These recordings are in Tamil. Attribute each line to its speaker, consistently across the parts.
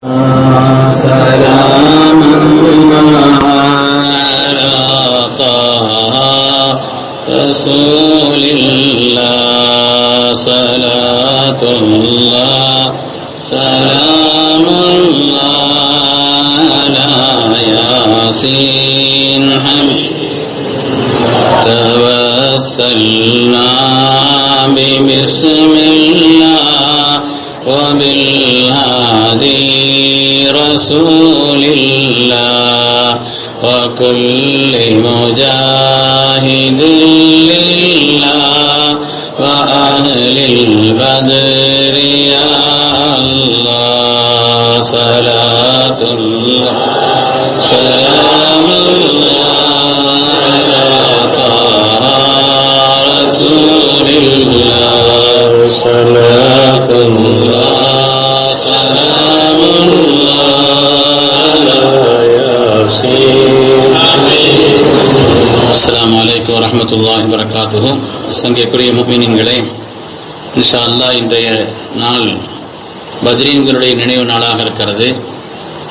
Speaker 1: سلام على طه رسول الله صلاة الله سلام الله على ياسين حميد توسلنا ببسم الله وبالهادي رسول الله وكل مجاهد لله وأهل البدر يا الله صلاة الله سلام الله على طه رسول الله صلاة الله அஸ்ஸலாமு அலைக்கும் வரஹ்மத்துல்லாஹி வபரகாத்துஹு. சங்கைக்குரிய முஃமினீன்களே, இன்ஷா அல்லாஹ் இன்றைய நாள் பத்ரீன்களுடைய நினைவு நாளாக இருக்கிறது.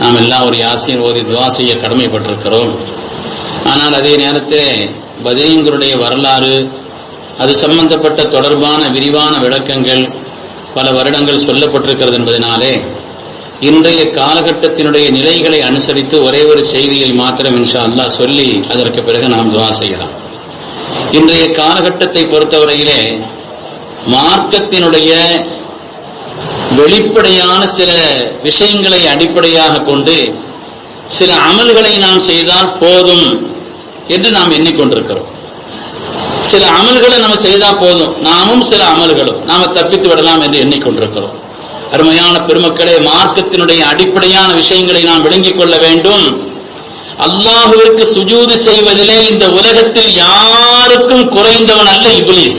Speaker 1: நாம் எல்லாம் ஒரு யாசீன் ஓதி துஆ செய்ய கடமைப்பட்டிருக்கிறோம். ஆனால் அதே நேரத்தில் பத்ரீன்களுடைய வரலாறு, அது சம்பந்தப்பட்ட தொடர்பான விரிவான விளக்கங்கள் பல வருடங்கள் சொல்லப்பட்டிருக்கிறது என்பதனாலே இன்றைய காலகட்டத்தினுடைய நிலைகளை அனுசரித்து ஒரே ஒரு செய்தியை மாத்திரம் இன்ஷா அல்லாஹ் சொல்லி அதற்கு பிறகு நாம் துஆ செய்யலாம். இன்றைய காலகட்டத்தை பொறுத்தவரையிலே மார்க்கத்தினுடைய வெளிப்படையான சில விஷயங்களை அடிப்படையாக கொண்டு சில அமல்களை நாம் செய்தால் போதும் என்று நாம் எண்ணிக்கொண்டிருக்கிறோம். சில அமல்களை நம்ம செய்தால் போதும், நாமும் சில அமல்களும் நாம தப்பித்து விடலாம் என்று எண்ணிக்கொண்டிருக்கிறோம். அருமையான பெருமக்களே, மார்க்கத்தினுடைய அடிப்படையான விஷயங்களை நாம் விளங்கிக் கொள்ள வேண்டும். அல்லாஹ்விற்கு சுஜூது செய்வதிலே இந்த உலகத்தில் யாருக்கும் குறைந்தவன் அல்ல இப்லீஸ்.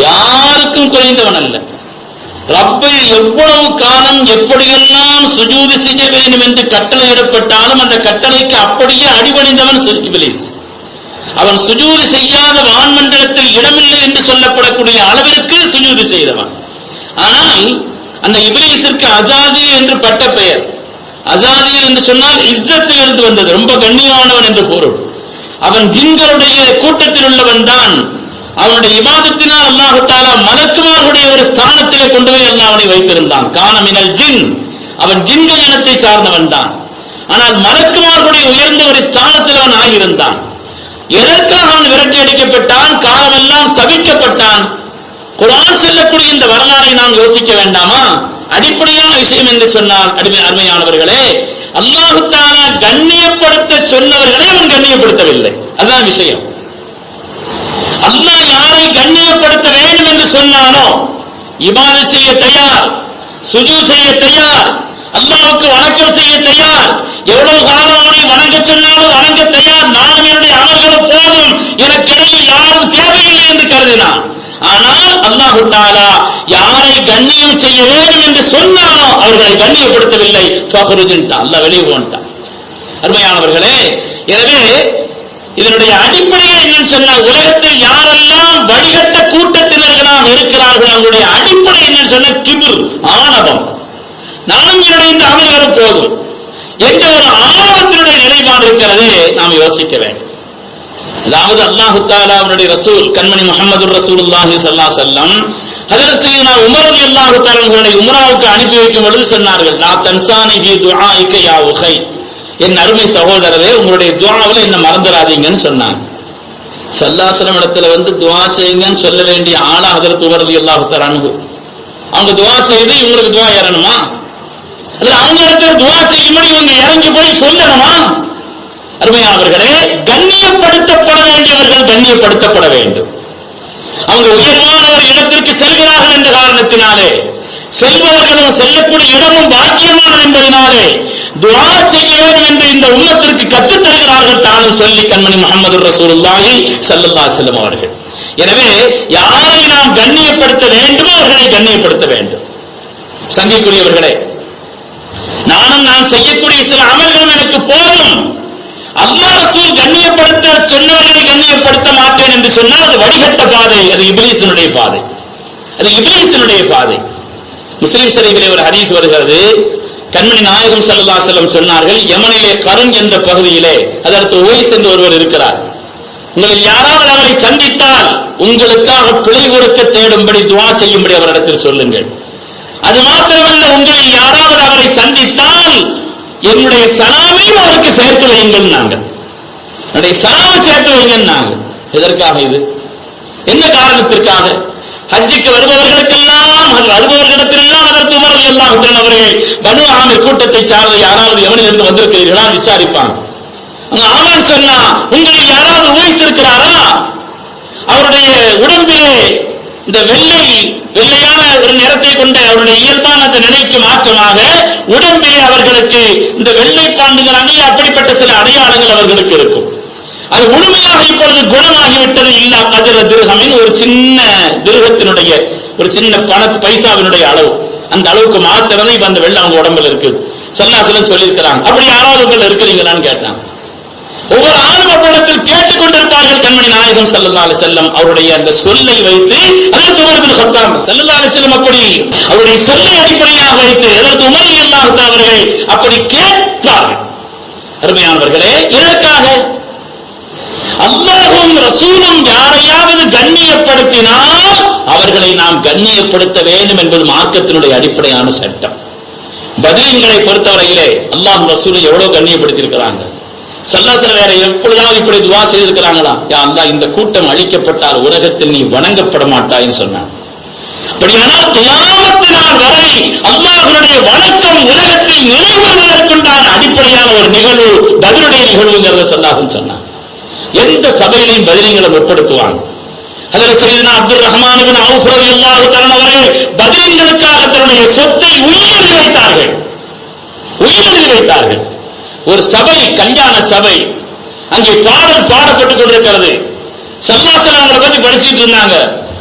Speaker 1: யாருக்கும் குறைந்தவன் அல்ல. ரப்பை எவ்வளவு காலம் எப்படியெல்லாம் சுஜூது செய்ய வேண்டும் என்று கட்டளையிடப்பட்டாலும் அந்த கட்டளைக்கு அப்படியே அடிபணிந்தவன் இப்லீஸ். அவன் சுஜூது செய்யாத வான்மண்டலத்தில் இடமில்லை என்று சொல்லப்படக்கூடிய அளவிற்கு சுஜூது செய்தவன். ஆனால் அந்த இப்லீஸிற்கு அசாதில் என்று பட்ட பெயர். அசாதில் என்று சொன்னால் இஸ்ஸத்தில் இருந்து வந்தது, ரொம்ப கண்ணியமானவன் என்று பொருள். அவன் ஜின்களுடைய கூட்டத்தில் உள்ளவன் தான். அவனுடைய இபாதத்தினால் அல்லாஹ் தஆலா மலக்குமார்களுடைய ஒரு ஸ்தானத்திலே கொண்டு போய் அல்லாஹ் அவனை வைத்திருந்தான். கான மினல் ஜின், அவன் ஜின்கள் இனத்தை சார்ந்தவன் தான். ஆனால் மலக்குமார்களுடைய உயர்ந்த ஒரு ஸ்தானத்தில் அவன் ஆகியிருந்தான். எதற்காக அவன் விரட்டி அடிக்கப்பட்டான்? காலமெல்லாம் சபிக்கப்பட்டான். குர்ஆன் சொல்லக்கூடிய இந்த வரலாறை நாம் யோசிக்க வேண்டாமா? அடிப்படையான விஷயம் என்று சொன்னால் அருமையானவர்களே, அல்லாஹ் தஆலா கண்ணியப்படுத்த சொன்னவர்களை அவன் கண்ணியப்படுத்தவில்லை. அதுதான் விஷயம். அல்லாஹ் யாரை கண்ணியப்படுத்த வேண்டும் என்று சொன்னானோ இபாதத் செய்ய தயார், சுஜூத் செய்ய தயார், அல்லாஹ்வுக்கு வணக்கம் செய்ய தயார், எவ்வளவு காலம் அவனை வணங்க சொன்னாலும் வணங்க தயார். நான் என்னுடைய அமல்கள் போதும், எனக்கிடையில் யாரும் தேவையில்லை என்று கருதினான். ஆனால் அல்லாஹ் தஆலா யாரை கண்ணியம் செய்ய வேண்டும் என்று சொன்னானோ அவர்களை கண்ணியப்படுத்தவில்லை. அல்லாஹ் வெளியே போன்ட்டான். அருமையானவர்களே, எனவே இதனுடைய அடிப்படையை என்னன்னு சொன்னால் உலகத்தில் யாரெல்லாம் வழிகட்ட கூட்டத்தினர்களாக இருக்கிறார்கள் அவங்களுடைய அடிப்படை என்னன்னு சொன்ன கிபிர், ஆணவம். நாம் என்னுடைய இந்த அமல்களும் போதும் என்ற ஒரு ஆணவத்தினுடைய நிலைப்பாடு இருக்கிறது. நாம் யோசிக்க வேண்டும். அதாவது அல்லாஹ் தஆலா அவருடைய ரசூல் கண்மணி முஹம்மது ரசூலுல்லாஹி ஸல்லல்லாஹு அலைஹி வஸல்லம் ஹஜ்ரத் ஸையதுனா உமர் ரலியல்லாஹு தஆலா அவர்களை உம்ராவுக்கு அனுப்பி வைக்கும் பொழுது சொன்னார்கள், லா தன்சானி ஃபீ துஆஇக யா உஹை, என் அருமை சகோதரரே உங்களுடைய துஆவில் என்ன மறந்துடாதீங்கன்னு சொன்னாங்க. ஸல்லல்லாஹு அலைஹி வஸல்லம் இடத்துல வந்து துஆ செய்யுங்கன்னு சொல்ல வேண்டிய ஆளா ஹஜ்ரத் உமர் ரலியல்லாஹு தஆலா அன்ஹு. அவங்க துஆ செய்து இவங்களுக்கு துஆ ஏறணுமா? அல்ல அவங்க இடத்துல துஆ செய்யும்படி இவங்க இறங்கி போய் சொல்லணுமா? அருமையானவர்களே, கண்ணியப்படுத்தப்பட வேண்டியவர்கள் கண்ணியப்படுத்தப்பட வேண்டும். அவங்க உயர்வான ஒரு இடத்திற்கு செல்கிறார்கள் என்ற காரணத்தினாலே, செல்பவர்களும் செல்லக்கூடிய இடமும் பாக்கியமானது என்பதனாலே துஆ செய்ய வேண்டும் என்று இந்த உம்மத்திற்கு கற்றுத் தருகிறார்கள் தானும் சொல்லி கண்மணி முஹம்மது ரசூலுல்லாஹி ஸல்லல்லாஹு அலைஹி வஸல்லம் அவர்கள். எனவே யாரை நாம் கண்ணியப்படுத்த வேண்டுமோ அவர்களை கண்ணியப்படுத்த வேண்டும். சங்கைக்குரியவர்களே, நான் செய்யக்கூடிய சில அமல்களும் எனக்கு போதும், அல்லாஹ் ரசூல் கண்ணியப்படுத்த சொன்னவர்களை கண்ணியப்படுத்த மாட்டேன் என்று சொன்னால் அது வடிகட்ட பாதை, அது இப்லீஸினுடைய பாதை, அது இப்லீஸினுடைய பாதை. முஸ்லிம் ஷரீஃபிலே ஒரு ஹதீஸ் வருகிறது. கண்மணி நாயகம் ஸல்லல்லாஹு அலைஹி வஸல்லம் சொன்னார்கள், யமனிலே கருன் என்ற பகுதியிலே அதற்கு உவைஸ் என்று ஒருவர் இருக்கிறார். உங்களில் யாராவது அவரை சந்தித்தால் உங்களுக்காக பிழை பொறுக்க தேடும்படி துஆ செய்யும்படி அவரிடத்தில் சொல்லுங்கள். அது மாத்திரமல்ல, உங்களில் யாராவது அவரை சந்தித்தால் என்னுடைய சலாமையும் அவருக்கு சேர்த்து வையுங்கள். நாங்கள் என்னுடைய சலாமை சேர்த்து வையுங்கள். நாங்கள் எதற்காக? இது என்ன காரணத்திற்காக? ஹஜ்ஜுக்கு வருபவர்களுக்கெல்லாம் வருபவர்களிடத்திலெல்லாம் அதற்கு உமர் ரலியல்லாஹு அன்ஹு அவர்கள் பனு ஆமிர் கூட்டத்தை சார்ந்த யாராவது எவனிலிருந்து வந்திருக்கிறீர்களா விசாரிப்பாங்க. அங்க ஆமான் சொன்னா, உங்களில் யாராவது உவைஸ் இருக்கிறாரா? அவருடைய உடம்பிலே இந்த வெள்ளையான ஒரு நிறத்தை கொண்ட அவருடைய இயல்பான அந்த நிலைக்கு மாற்றமாக உடம்பிலே அவர்களுக்கு இந்த வெள்ளை பாண்டுகள் அணிய அப்படிப்பட்ட சில அடையாளங்கள் அவர்களுக்கு இருக்கும். அது முழுமையாக இப்பொழுது குணமாகிவிட்டது. இல்லா கதிர திருகமின் ஒரு சின்ன திருகத்தினுடைய ஒரு சின்ன பைசாவினுடைய அளவு, அந்த அளவுக்கு மாத்திரமே இப்ப அந்த வெள்ளம் அவங்க உடம்புல இருக்குது. ஸல்லல்லாஹு அலைஹி வஸல்லம் சொல்லியிருக்கிறாங்க. அப்படி யாராவது உங்கள் இருக்கிறீங்களான்னு கேட்டாங்க. ஒவ்வொரு ஆளும் அப்படத்தில் கேட்டுக்கொண்டிருப்பார்கள். கண்மணி நாயகம் ஸல்லல்லாஹு அலைஹி வஸல்லம் அவருடைய அந்த சொல்லை வைத்து ஹஜ்ரத் உமர் பின் கத்தாப் ஸல்லல்லாஹு அலைஹி வஸல்லம் அப்படி அவருடைய சொல்லை அடிப்படையாக வைத்து ஹஜ்ரத் உமர் ரலியல்லாஹு அன்ஹு அவர்கள் அப்படி கேட்பார்கள். அருமையானவர்களே, எதற்காக? அல்லாஹ்வும் ரசூலும் யாரையாவது கண்ணியப்படுத்தினால் அவர்களை நாம் கண்ணியப்படுத்த வேண்டும் என்பது மார்க்கத்தினுடைய அடிப்படையான சட்டம். பத்ரீன்களை பொறுத்தவரையிலே அல்லாஹ் ரசூலை எவ்வளவு கண்ணியப்படுத்தி இருக்கிறாங்க. ஸல்லல்லாஹு வேற எப்பொழுதாவது இப்படி துஆ செய்திருக்கிறாங்களா? யா அல்லாஹ், இந்த கூட்டம் அழிக்கப்பட்டால் உலகத்தில் நீ வணங்கப்பட மாட்டாய்ன்னு சொன்னான். அப்படியானால் கியாமத் நாள் வரை அல்லாஹ்வுடைய வணக்கம் உலகத்தில் நிலைவருவதற்குண்டான அடிப்படையான ஒரு நிகழ்வு பத்ருடைய நிகழ்வுங்கிறத ஸல்லல்லாஹு சொன்னான். எந்த சபையிலையும் பத்ரீன்களை முற்படுத்துவாங்க. ஹஜ்ரத் சய்யிதுனா அப்துர் ரஹ்மான் இப்னு அவுஃப் ரலியல்லாஹு தஆலா அவர்கள் பத்ரீன்களுக்காக தன்னுடைய சொத்தை உயிரெழுதி வைத்தார்கள். ஒரு சபை, கல்யாண சபை, அங்கே பாடல் பாடப்பட்டுக் கொண்டிருக்கிறது. ஸல்லல்லாஹு அலைஹி வஸல்லம் பற்றி படிச்சிட்டு இருந்தாங்க,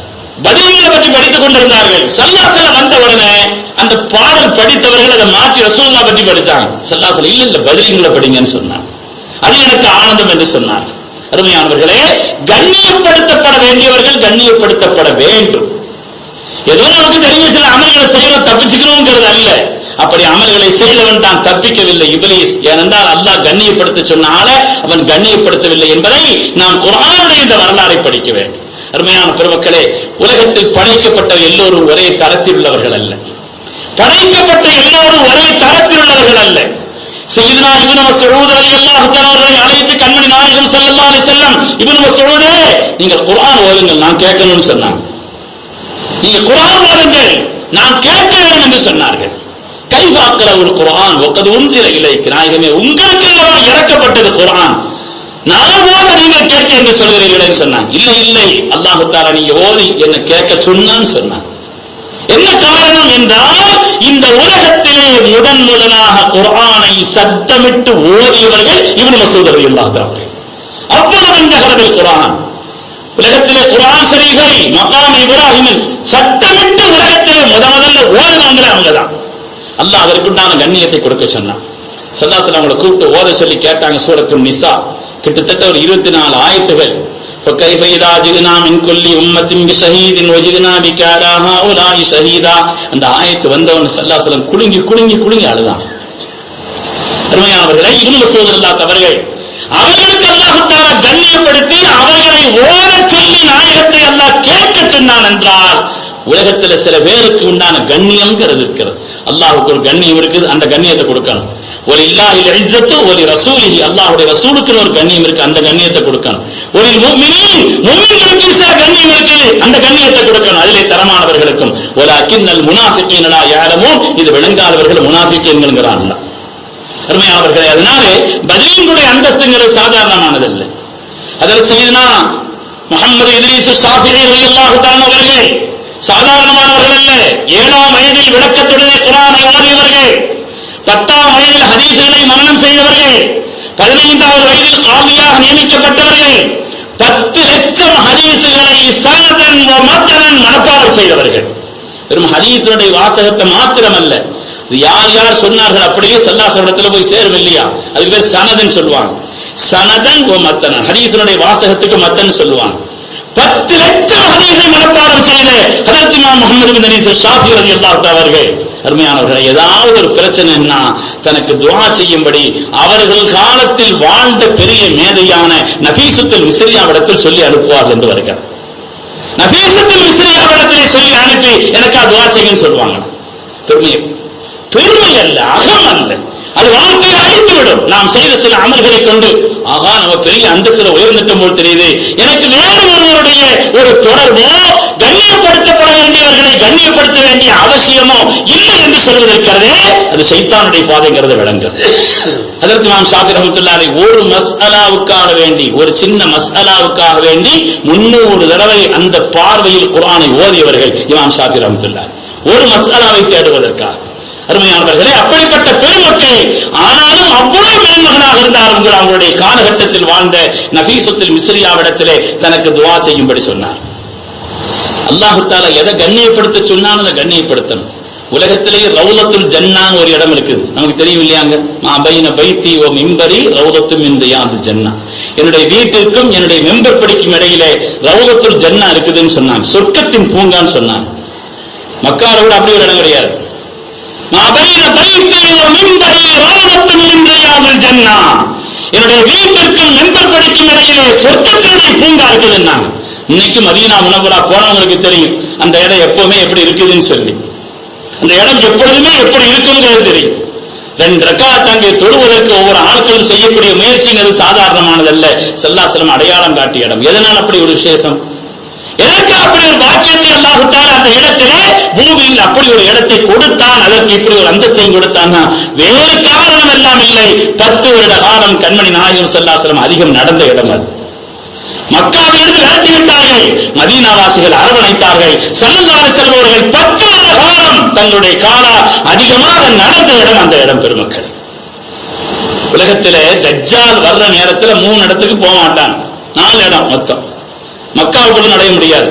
Speaker 1: பத்ரீன்களை பற்றி படித்துக் கொண்டிருந்தார்கள். ஸல்லல்லாஹு அலைஹி வஸல்லம் வந்த உடனே அந்த பாடல் படித்தவர்கள் அதை மாற்றி ரசூலுல்லாஹ் பற்றி படிச்சாங்க. ஸல்லல்லாஹு அலைஹி வஸல்லம் இல்ல பத்ரீன்களை படிங்கன்னு சொன்னாங்க. அது எனக்கு ஆனந்தம் என்று சொன்னார். அருமையானவர்களே, கண்ணியப்படுத்தப்பட வேண்டியவர்கள் கண்ணியப்படுத்தப்பட வேண்டும். ஏதோ நமக்கு தெரிஞ்ச சில அமல்களை செய்யணும் தப்பிச்சுக்கணும்ங்கிறது அல்ல. அப்படி அமல்களை செய்தவன் தான் தப்பிக்கவில்லை, இப்லீஸ். ஏனென்றால் அல்லாஹ் கண்ணியப்படுத்த சொன்னால அவன் கண்ணியப்படுத்தவில்லை என்பதை நாம் குர்ஆனுடைய இந்த வரலாறை படிக்க வேண்டும். அருமையான பெருமக்களே, உலகத்தில் படைக்கப்பட்ட எல்லோரும் ஒரே தரத்தில் உள்ளவர்கள் அல்ல. படைக்கப்பட்ட எல்லோரும் ஒரே தரத்தில் உள்ளவர்கள் அல்ல. சய்யிதுனா இப்னு மஸ்ஊத் ரலியல்லாஹு தஆலா அவர்களை அழைத்து கண்மணி நாயகம் ஸல்லல்லாஹு அலைஹி வஸல்லம், இப்னு மஸ்ஊதே, நீங்கள் குர்ஆன் ஓதுங்கள், நான் கேட்கணும்னு சொன்னாங்க. நீங்க குர்ஆன் ஓதுங்கள், நான் கேட்க வேண்டும் என்று சொன்னார்கள். கைஃப அக்ரவுல் குர்ஆன் வகத் உன்சில இலைக்க, நாயகமே உங்களுக்கு அல்லவா இறக்கப்பட்டது குர்ஆன், நான் ஓத நீங்கள் கேட்க என்று சொல்கிறீர்களே சொன்னாங்க. இல்லை இல்லை, அல்லாஹ் தஆலா நீங்க ஓதி என்ன கேட்க சொன்னான்னு சொன்னாங்க. என்ன காரணம் என்றால், இந்த உலகத்திலே முதலாக குர்ஆனை சத்தமிட்டு ஓதியவர்கள் இப்னு மஸ்ஊத் ரலியல்லாஹு தஆலா. அவ்வளவு இந்த குர்ஆன் உலகத்திலே குர்ஆன் ஷரீஃபை மகாம் இப்ராஹிமின் சத்தமிட்டு உலகத்திலே முதல்ல ஓதுனவங்க அவங்கதான். அல்லாஹ் அதற்குண்டான கண்ணியத்தை கொடுக்க சொன்னான். ஸல்லல்லாஹு அலைஹி வஸல்லம் அவங்களை கூப்பிட்டு ஓத சொல்லி கேட்டாங்க. சூரத்துன் நிசா கிட்டத்தட்ட ஒரு 24 ஆயத்துகள். فكيف إذا جئنا من كل أمة بشهيد وجئنا بك على هؤلاء شهيدا. அந்த ஆயத்து வந்தவன் ஸல்லல்லாஹு அலைஹி வஸல்லம் குலுங்கி குலுங்கி குலுங்கி அழுதான். அருமையானவர்களே, இப்னு மஸ்ஊத் ரலியல்லாஹு அவர்கள் அவர்களுக்கு அல்லாஹ் தஆலா கண்ணியப்படுத்தி அவர்களை ஓத சொல்லி நாயகத்தை அல்லாஹ் கேட்க சொன்னான் என்றால், உலகத்துல சில பேருக்கு உண்டான கண்ணியம்ங்கிறது இருக்கிறது. அல்லாஹ்வுக்கு ஒரு கண்ணியம் இருக்குது, அந்த கண்ணியத்தை கொடுக்கணும். வலில்லாஹில் இஸ்ஸத்து வலி ரசூலிஹி, அல்லாஹ்வுடைய ரசூலுக்கு ஒரு கண்ணியம் இருக்கு, அந்த கண்ணியத்தை கொடுக்கணும். வலில் முஃமினீன், முஃமின்களுக்கு சில கண்ணியம் இருக்கு, அந்த கண்ணியத்தை கொடுக்கணும். அதிலே தரமானவர்களுக்கும். வலாக்கின்னல் முனாஃபிகீன லா யஅலமூன், இது விளங்காதவர்கள் முனாஃபிகீன்கள்ங்கறான் அல்லாஹ். அருமையானவர்களே, அதனாலே பத்ரீன்களுடைய அந்தஸ்துங்கிறது சாதாரணமானதல்ல. அதில் சய்யிதுனா முஹம்மது இத்ரீஸ் ஷாஃபிஈ ரலியல்லாஹு தஆலா அவர்கள் சாதாரணமானவர்கள் அல்ல. 7ஆம் வயதில் விளக்கத்துடனே குர்ஆனை ஓதியவர்கள், 10ஆம் வயதில் ஹதீஸ்களை மனனம் செய்தவர்கள், 15வது வயதில் காலியாக நியமிக்கப்பட்டவர்கள், 10 லட்சம் ஹதீஸ்களை சனதன் வ மத்தனன் மனப்பாடம் செய்தவர்கள். வெறும் ஹதீஸுடைய வாசகத்தை மாத்திரமல்ல, யார் யார் சொன்னார்கள் அப்படியே ஸல்லல்லாஹு அலைஹி வஸல்லம் போய் சேரும் இல்லையா, அதுக்கு பேர் சனதன் சொல்லுவாங்க. சனதன் வ மத்தனன், ஹதீஸுடைய வாசகத்துக்கு மத்தன் சொல்லுவாங்க. 10 லட்சம் ஹதீஸை மனப்பாடம் செய்த ஹதரத் இமாம் முஹம்மது பின் ஹனீஃபா ஷாஃபி ரலியல்லாஹு தஆலா அவர்கள், அருமையானவர்கள், ஏதாவது ஒரு பிரச்சனைன்னா தனக்கு துஆ செய்யும்படி அவர்கள் காலத்தில் வாழ்ந்த பெரிய மேதையான நஃபீசுத்துல் மிஸ்ரியாவிடத்தில் சொல்லி அனுப்புவார்கள் என்று வருகிறார். நஃபீசுத்துல் மிஸ்ரியாவிடத்திலே சொல்லி அனுப்பி எனக்கா துஆ செய்யுன்னு சொல்லுவாங்க. பெருமை அல்ல, அகம் அல்ல, அது வாழ்க்கையை அழித்துவிடும். நாம் செய்த சில அமல்களை கொண்டு ஆகா நம்ம பெரிய அந்தஸ்தில் உயர்ந்துட்டோம் போல் தெரியுது, எனக்கு வேறு ஒருவருடைய ஒரு தொடர்போ கண்ணியப்படுத்தப்பட வேண்டியவர்களை கண்ணியப்படுத்த வேண்டிய அவசியமோ இல்லை என்று சொல்வதற்கிறதே அது ஷைத்தானுடைய பாதைங்கிறத விளங்குது. அதற்கு நாம் ஷாஃபி ரஹ்மத்துல்லாஹி அலைஹி ஒரு மஸ்அலாவுக்காக வேண்டி, ஒரு சின்ன மஸ்அலாவுக்காக வேண்டி 300 தடவை அந்த பார்வையில் குர்ஆனை ஓதியவர்கள் இமாம் ஷாஃபி ரஹ்மத்துல்லாஹி, ஒரு மஸ்அலாவை தேடுவதற்காக. அருமையானவர்களே, அப்படிப்பட்ட பெருமக்கள், ஆனாலும் அவ்வளவு மேன்மகனாக இருந்தார்கள். அவங்களுடைய காலகட்டத்தில் வாழ்ந்த நஃபீசுத்துல் மிஸ்ரியாவிடத்திலே தனக்கு துஆ செய்யும்படி சொன்னார். அல்லாஹ் தஆலா எதை கண்ணியப்படுத்த சொன்னாலும் அதை கண்ணியப்படுத்தணும். உலகத்திலேயே ரௌலத்துல் ஜன்னான்னு ஒரு இடம் இருக்குது, நமக்கு தெரியும் இல்லையாங்க? மா பைன பைத்தி வ மிம்பரி ரௌலத்தும் மின் ரியாதுல் ஜன்னா, என்னுடைய வீட்டிற்கும் என்னுடைய மெம்பர் படிக்கும் இடையிலே ரௌலத்துல் ஜன்னா இருக்குதுன்னு சொன்னாங்க, சொர்க்கத்தின் பூங்கான்னு சொன்னாங்க. மக்காவை விட அப்படி ஒரு இடம் கிடையாது. என்னுடைய வீட்டிற்கும் மெம்பர் படிக்கும் இடையிலே சொர்க்கத்தினுடைய பூங்கா இருக்குதுன்னாங்க. இன்னைக்கு மதீனா முனவரா போனவங்களுக்கு தெரியும் அந்த இடம் எப்பவுமே எப்படி இருக்குதுன்னு சொல்லி. அந்த இடம் எப்பொழுதுமே எப்படி இருக்குங்கிறது தெரியும். 2 ரக்காத் அங்கே தொழுவதற்கு ஒவ்வொரு ஆட்களும் செய்யக்கூடிய முயற்சிங்கிறது சாதாரணமானதல்ல. ஸல்லல்லாஹு அலைஹி வஸல்லம் அடையாளம் காட்டிய இடம். எதனால் அப்படி ஒரு விசேஷம்? எதற்கு அப்படி ஒரு பாக்கியத்தை அல்லாஹ் தஆலா அந்த இடத்திலே பூமியில் அப்படி ஒரு இடத்தை கொடுத்தான், அதற்கு இப்படி ஒரு அந்தஸ்தையும் கொடுத்தான்? வேறு காரணம் எல்லாம் இல்லை. 10 வருட காலம் கண்மணி நாயகம் ஸல்லல்லாஹு அலைஹி வஸல்லம் அதிகம் நடந்த இடம் அது. மக்காவிலிருந்து விரட்டி விட்டார்கள், மதீனாவாசிகள் அரவணைத்தார்கள். ஸல்லல்லாஹு அலைஹி வஸல்லம் அவர்கள் 10 வருட காலம் தங்களுடைய கால அதிகமாக நடந்த இடம் அந்த இடம். பெருமக்கள், உலகத்திலே தஜ்ஜால் வர்ற நேரத்தில் 3 இடத்துக்கு போக மாட்டான், 4 இடம் மொத்தம். மக்காவுக்குள்ள நுழைய முடியாது,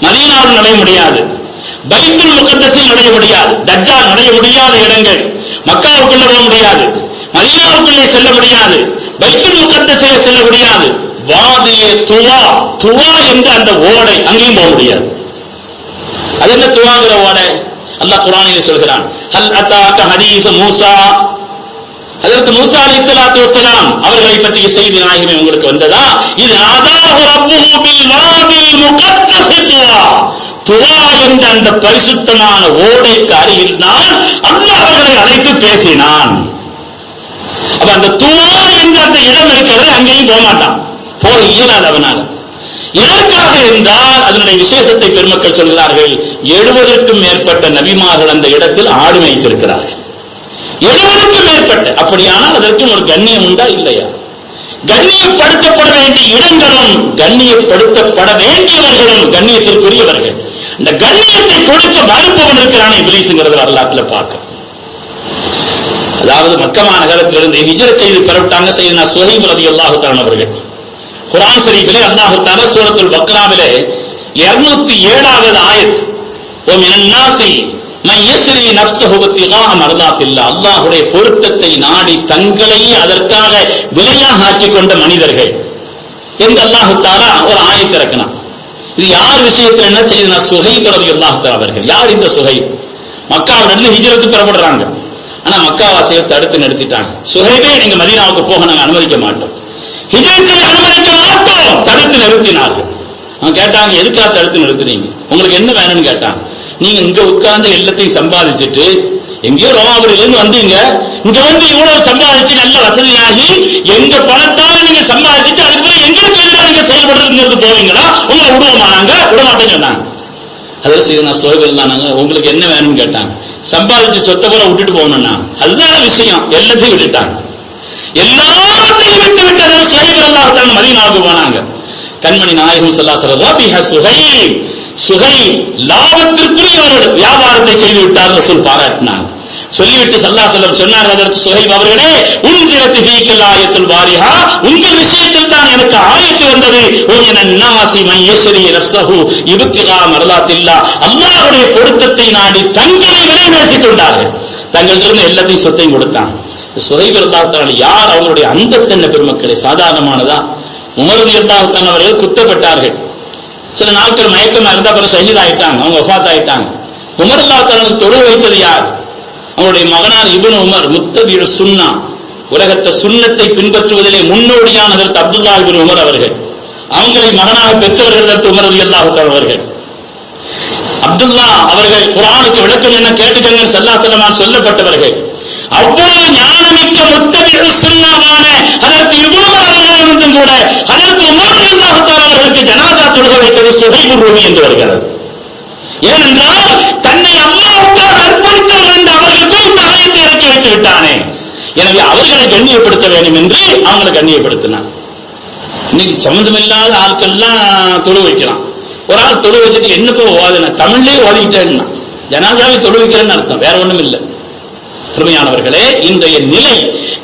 Speaker 1: மதீனாவில் நுழைய முடியாது, பைத்துல் முகத்தஸில் நுழைய முடியாது. தஜ்ஜால் நுழைய முடியாத இடங்கள். மக்காவுக்குள்ள போக முடியாது, மதீனாவுக்குள்ளே செல்ல முடியாது, பைத்துல் முகத்தஸிலே செல்ல முடியாது. வாதியே துவா, துவா என்ற அந்த ஓடை, அங்கேயும் போக முடியாது. அது என்ன துவாங்கிற ஓடை? அல்லாஹ் குர்ஆனிலே சொல்கிறான், ஹல் அதாக ஹதீஸ் மூசா, அதற்கு மூசா அலைஹிஸ்ஸலாத்து வஸ்ஸலாம் அவர்களை பற்றிய செய்தி நாயகமே உங்களுக்கு வந்ததா? இது ஆதாஹு ரப்புஹு பில் வாதில் முகத்தஸ் துவா, துவா என்ற அந்த பரிசுத்தமான ஓடைக்கு அருகில் தான் அல்லாஹ் அவர்களை அழைத்து பேசினான். அப்ப அந்த துவா என்ற அந்த இடம் இருக்கிறது, அங்கேயும் போக மாட்டான், போக இயலாது அவனால. எதற்காக என்றால் அதனுடைய விசேஷத்தை பெருமக்கள் சொல்கிறார்கள். 70க்கும் மேற்பட்ட நபிமார்கள் அந்த இடத்தில் ஆடு மேய்த்திருக்கிறார்கள். 70க்கும் மேற்பட்ட. அப்படியானால் அதற்கு ஒரு கண்ணியம் உண்டா இல்லையா? கண்ணியப்படுத்தப்பட வேண்டிய இடங்களும் கண்ணியப்படுத்தப்பட வேண்டியவர்களும் கண்ணியத்திற்குரியவர்கள். இந்த கண்ணியத்தை கொடுக்க மறுப்பவன் இருக்கிறான் இப்லீஸ்ங்கிறது வரலாற்றில் பார்க்க. அதாவது மக்கமா நகரத்திலிருந்து ஹிஜ்ரத் செய்து பெறப்பட்டாங்க சையதுனா சுஹைப் ரலியல்லாஹு தஆலா அவர்கள். குர்ஆன் ஷரீஃபிலே அல்லாஹ் தஆலா சூரத்துல் பக்ராவிலே 207வது ஆயத், "வ மினன் நாஸி மன் யஸ்ரி நஃப்ஸஹு இப்திகாஅ மர்தாத்தில்லாஹ்", அல்லாஹ்வுடைய பொருத்தத்தை நாடி தங்களையே அதற்காக விலையாக ஆக்கிக் கொண்ட மனிதர்கள் என்று அல்லாஹ் தஆலா ஒரு ஆயத் இறக்கினான். இது யார் விஷயத்தில் என்ன செய்தனா சுஹைப் ரலியல்லாஹு தஆலா அவர்கள். யார் இந்த சுஹைப்? மக்காவிலிருந்து ஹிஜ்ரத் பெறப்படுறாங்க. ஆனா மக்காவாசிகள் தடுத்து நிறுத்திட்டாங்க. சுஹைபே, நீங்க மதீனாவுக்கு போக நாங்க அனுமதிக்க மாட்டோம், ஹிஜ்ரத் செய்ய அனுமதிக்க மாட்டோம், தடுத்து நிறுத்தினார்கள். அவங்க கேட்டாங்க, எதுக்காக தடுத்து நிறுத்துறீங்க, உங்களுக்கு என்ன வேணும்னு கேட்டாங்க. நீங்க இங்க உட்கார்ந்து எல்லாத்தையும் சம்பாதிச்சுட்டு எங்கேயோ ரோமாபுரியிலிருந்து வந்தீங்க, இங்க வந்து இவ்வளவு சம்பாதிச்சு நல்ல வசதியாகி எங்க பணத்தால நீங்க சம்பாதிச்சுட்டு அதுக்கு பிறகு எங்களுக்கு எதிராக நீங்க செயல்படுறதுங்கிறது போவீங்களா? உங்களை விடுவோமா? நாங்க விட மாட்டேன்னு சொன்னாங்க. அதாவது செய்த சோதனை, உங்களுக்கு என்ன வேணும்னு கேட்டாங்க. சம்பாதிச்சு சொத்தை போல விட்டுட்டு போகணும்னா அதுதான் விஷயம். எல்லாத்தையும் விட்டுட்டாங்க, எல்லாத்தையும் விட்டு விட்டது. சுஹைப் ரலியல்லாஹு தஆலா மதீனாவுக்கு போனாங்க. கண்மணி நாயகம் ஸல்லல்லாஹு அலைஹி வஸல்லம், ரபிஹ சுஹைப், சுஹைப் லாபத்திற்குரியவர்கள் வியாபாரத்தை செய்து விட்டார் ரசூல் பாராட்டினாங்க. சொல்லிவிட்டு ஸல்லல்லாஹு அலைஹி வஸல்லம் சொன்னார், அதற்கு சுஹைப் அவர்களே, உன்சிலத் ஃபீக்கல் ஆயத்துல் பாரிஹா, உங்கள் விஷயத்தில் தான் எனக்கு ஆயத்து வந்தது. ஒமினன் நாஸி மன் யஸ்ரி நஃப்ஸஹு இப்திகா மர்லாத்தில்லாஹ், அல்லாஹ்வுடைய பொருத்தத்தை நாடி தங்களை விலை பேசிக் கொண்டார்கள். தங்களிடம் எல்லாத்தையும் சொத்தையும் கொடுத்தாங்க. சுஹைப் ரலியல்லாஹு தஆலா யார்? அவங்களுடைய அந்தஸ்து என்ன பெருமக்களே, சாதாரணமானதா? உமர் ரலியல்லாஹு தஆலா அவர்கள் குத்தப்பட்டார்கள். சில நாட்கள் மயக்கமா இருந்தா அப்புறம் ஷஹீத் ஆயிட்டாங்க, அவங்க வஃபாத் ஆயிட்டாங்க. உமர் ரலியல்லாஹு தஆலா தொழு வைத்தது யார்? அவருடைய மகனார் இப்னு உமர், முத்தபிஉ சுன்னா, உலகத்தை சுன்னத்தை பின்பற்றுவதிலே முன்னோடியான ஹஜ்ரத் அப்துல்லாஹ் இப்னு உமர் அவர்கள், அவங்களை மகனாக பெற்றவர்கள் ஹஜ்ரத் உமர் ரலியல்லாஹு தஆலா அவர்கள். அப்துல்லா அவர்கள் குர்ஆனுக்கு விளக்கம் என்ன கேட்டுக்கங்க ஸல்லல்லாஹு அலைஹி வஸல்லம் சொல்லப்பட்டவர்கள். அவ்வளவு ஞானமிக்க முத்தபிஉ சுன்னாவான ஹஜ்ரத் இப்னு உமர் அவர்களும் கூட ஹஜ்ரத் உமர் ரலியல்லாஹு தஆலா அவர்களுக்கு ஜனாஸா தொழுக வைத்தது சுஹைப் ரூமி என்று வருகிறது. ஏனென்றால் தன்னை அல்லாஹ்வுக்காக அர்ப்பணித்தவர்கள் என்று அவர்களுக்கு இந்த ஆயத்தை இறக்கி வைத்து விட்டானே. எனவே அவர்களை கண்ணியப்படுத்த வேண்டும் என்று அவங்களை கண்ணியப்படுத்தினார். இன்னைக்கு சம்பந்தமில்லாத ஆட்கள்லாம் தொழு வைக்கலாம். ஒரு ஆள் தொழு வச்சுட்டு என்னப்போ ஓதுன தமிழ்லயே ஓதிக்கிட்டேன்னா ஜனாசாவை தொழு வைக்கிறேன்னு அர்த்தம், வேற ஒண்ணும் இல்லை. பெருமையானவர்களே, இன்றைய நிலை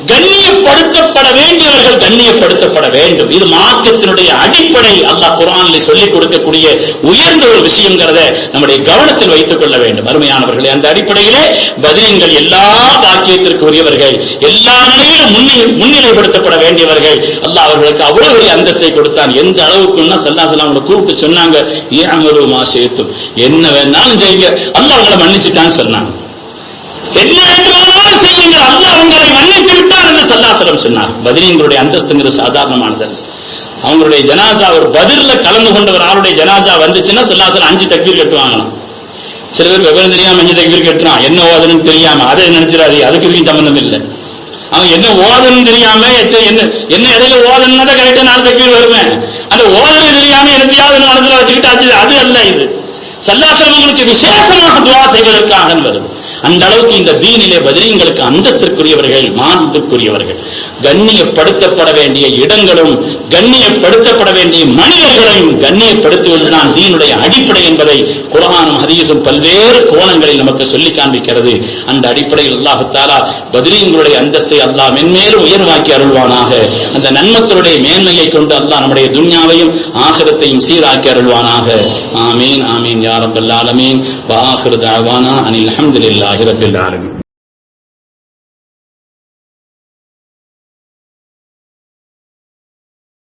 Speaker 1: கண்ணியப்படுத்தப்பட வேண்டியவர்கள் கண்ணியப்படுத்தப்பட வேண்டும். இது மார்க்கத்தினுடைய அடிப்படை. அல்லாஹ் குர்ஆனிலே சொல்லிக் கொடுக்கக்கூடிய உயர்ந்த ஒரு விஷயங்கிறத நம்முடைய கவனத்தில் வைத்துக் கொள்ள வேண்டும். அருமையானவர்களே, அந்த அடிப்படையிலே பத்ரீன்கள் எல்லா பாக்கியத்திற்கு உரியவர்கள், எல்லா நிலையிலும் முன்னிலைப்படுத்தப்பட வேண்டியவர்கள். அல்லாஹ் அவர்களுக்கு அவ்வளவு ஒரு அந்தஸ்தை கொடுத்தான். எந்த அளவுக்குன்னா ஸல்லல்லாஹு அலைஹி வஸல்லம் கூப்பிட்டு சொன்னாங்க, இஅமரு மா ஷி'தும், என்ன வேணாலும் செய்யுங்க, அல்லாஹ் உங்களை மன்னிச்சிட்டான்னு சொன்னாங்க. என்ன வேண்டுமானாலும் செய்யுங்கள், அல்லாஹ் உங்களை மன்னித்து விட்டார் என்று ஸல்லல்லாஹு அலைஹி வஸல்லம் சொன்னார். பத்ரீன்களுடைய அந்தஸ்துங்கிறது சாதாரணமானது. அவங்களுடைய ஜனாசா, ஒரு பத்ர்ல கலந்து கொண்ட ஒரு ஆளுடைய ஜனாசா வந்துச்சுன்னா ஸல்லல்லாஹு அலைஹி வஸல்லம் 5 தக்பீர் கட்டுவாங்களாம். சில பேர் விவரம் தெரியாம 5 தக்பீர் கட்டுறான், என்ன ஓதுன்னு தெரியாம. அதை நினைச்சிடாது, அதுக்கு இதுக்கும் சம்பந்தம் இல்லை. அவன் என்ன ஓதுன்னு தெரியாம என்ன இடையில ஓதுன்னா கரெக்டா 4 தக்பீர் வருவேன். அந்த ஓதுன்னு தெரியாம எனத்தையாவது மனசுல வச்சுக்கிட்டு அது அல்ல. இது ஸல்லல்லாஹு அலைஹி வஸல்லம் விசேஷமாக துஆ செய்வதற்காக வருது. அந்த அளவுக்கு இந்த தீனிலே பத்ரீன்களுக்கு அந்தஸ்திற்குரியவர்கள், மாண்புக்குரியவர்கள். கண்ணியப்படுத்தப்பட வேண்டிய இடங்களும் கண்ணியப்படுத்தப்பட வேண்டிய மனிதர்களையும் கண்ணியப்படுத்துவதுதான் தீனுடைய அடிப்படை என்பதை குர்ஆனும் ஹதீஸும் பல்வேறு கோணங்களில் நமக்கு சொல்லி காண்பிக்கிறது. அந்த அடிப்படையில் அல்லாஹ் தஆலா பத்ரீன்களுடைய அந்தஸ்தை அல்லாஹ் மென்மேலும் உயர்வாக்கி அருள்வானாக. அந்த நன்மக்களுடைய மேன்மையை கொண்டு அல்லாஹ் நம்முடைய துன்யாவையும் ஆகிரத்தையும் சீராக்கி அருள்வானாக. ஆமீன் ஆமீன் யா ரப்பல் ஆலமீன். வ ஆகிரு தஅவானா அனில் ஹம்துலில்லாஹி ரப்பில் ஆலமீன்.